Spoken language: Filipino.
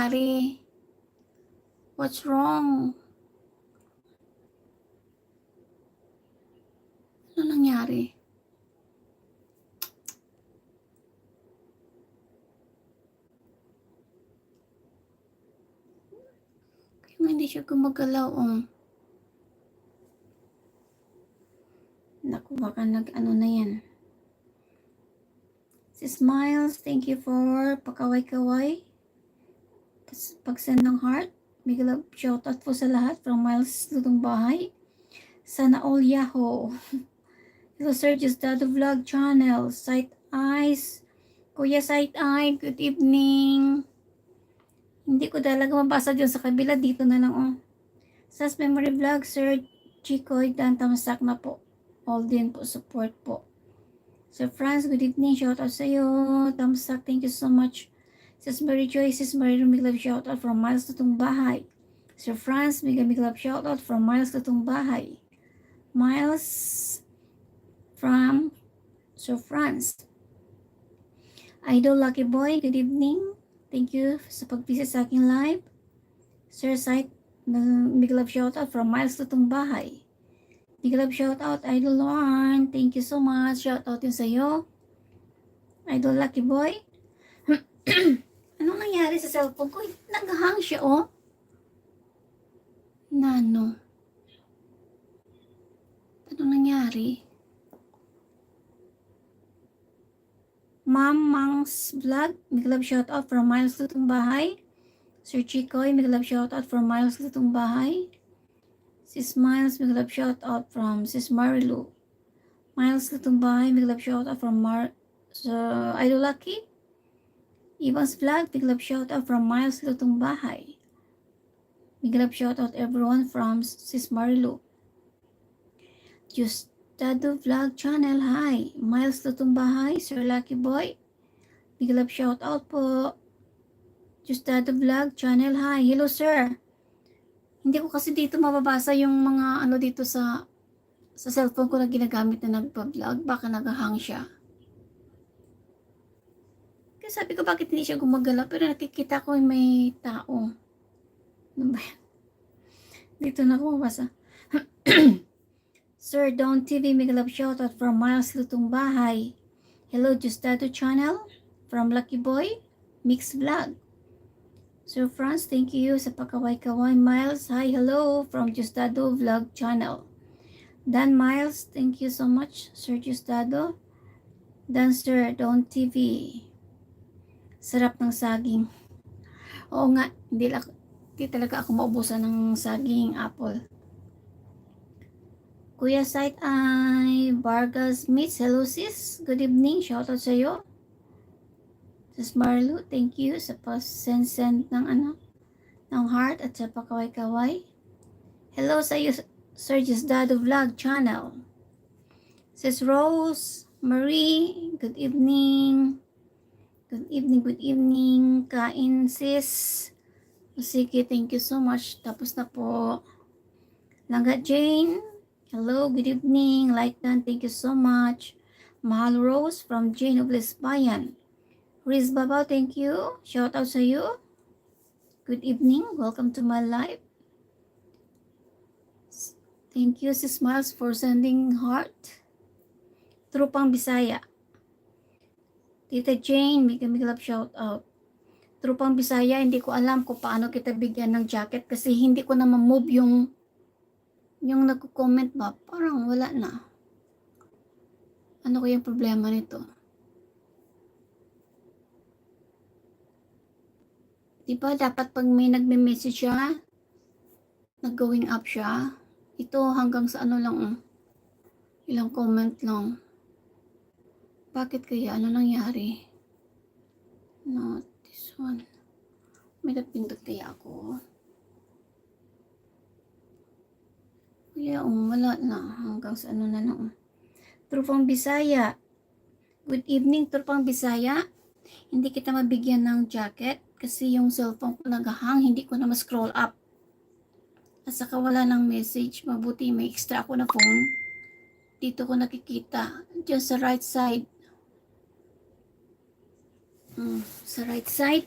nangyari? What's wrong? Ano nangyari? Kaya nga hindi siya gumagalaw, oh. Naku, baka nag-ano na yan. Si Smiles, thank you for pakaway-kaway. Pag-send ng heart. Big love shoutout po sa lahat from Miles Lutong Bahay. Sana all Yahoo. Hello Sir Justado Vlog Channel. Sight Eyes. Kuya Sight Eye, good evening. Hindi ko talaga mabasa dyan sa kabila. Dito na lang, oh. Sas Memory Vlog, Sir Chicoy, Dan Tamasak na po. All din po, support po. Sir Franz, good evening. Shoutout sa iyo. Tamasak, thank you so much. Sis Mary Joy, Sis Mary Big love shoutout from Miles Lutong Bahay. Sir Franz, big love shoutout from Miles Lutong Bahay. Miles from Sir Franz. Idol Lucky Boy, good evening. Thank you sa pag-visit sa aking live. Sir Sight, big love shoutout from Miles Lutong Bahay. Big love shoutout, Idol Lorne. Thank you so much. Shoutout yun sa'yo. Idol Lucky Boy. Anong nangyari sa cellphone ko? Nag-hang siya, oh. Nano? Anong nangyari? Ma'am Mangs Vlog, big love shoutout from Miles Lutong Bahay. Sir Chicoy, big love shoutout from Miles Lutong Bahay. Sis Miles, big love shoutout from Sis Marilu. Miles Lutong Bahay, big love shoutout from Idol Lucky. Evans Vlog, big love shoutout from Miles Lutong Bahay. Big love shoutout everyone from Sis Marilu. Justado Vlog Channel, hi. Miles Lutong Bahay, Sir Lucky Boy. Big love shoutout po. Justado Vlog Channel, hi. Hello sir. Hindi ko kasi dito mababasa yung mga ano dito sa cellphone ko na ginagamit na nagpa-vlog. Baka nag-hang siya. Kaya sabi ko bakit hindi siya gumagala, pero nakikita ko may tao. Ano ba yan? Dito na ako mabasa. Sir Don TV, big love shoutout from Miles Lutong Bahay. Hello Justado Channel from Lucky Boy Mix Vlog. Sir Franz, thank you sa pakaway-kaway. Miles, hi, hello from Justado Vlog Channel. Dan Miles, thank you so much, Sir Justado. Dan Sir Don TV. Sarap ng saging. Oo nga, hindi talaga ako maubusan ng saging apple. Kuya Sight Eye, Vargas Meets, hello sis, good evening, shoutout sa iyo. Sis Marlo, thank you sa pa-send ng heart at sa pakaway-kaway. Hello sa iyo, Sir Justado Vlog Channel. Sis Rose, Marie, good evening. Good evening. Kain sis. Sige, thank you so much. Tapos na po. Langga Jane, hello, good evening. Lightan, thank you so much. Mahal Rose from Jane of Lesbayan. Riz Babaw, thank you. Shout out sa you. Good evening. Welcome to my live. Thank you, Sis Miles, for sending heart. Trupang Bisaya. Tita Jane, big love shout out. Trupang Bisaya, hindi ko alam kung paano kita bigyan ng jacket kasi hindi ko na ma-move yung nagko-comment ba. Parang wala na. Ano ko yung problema nito? Diba dapat pag may nagme-message siya, nag-going up siya, ito hanggang sa ano lang, ilang comment lang. Bakit kaya? Ano nangyari? Not this one. May napindot kaya ako? Kaya wala na. Hanggang sa ano na lang. Trupang Bisaya. Good evening, Trupang Bisaya. Hindi kita mabigyan ng jacket kasi yung cellphone ko nag-hang. Hindi ko na ma-scroll up. At saka wala ng message. Mabuti may extra ako na phone. Dito ko nakikita. Just sa right side. Sa right side.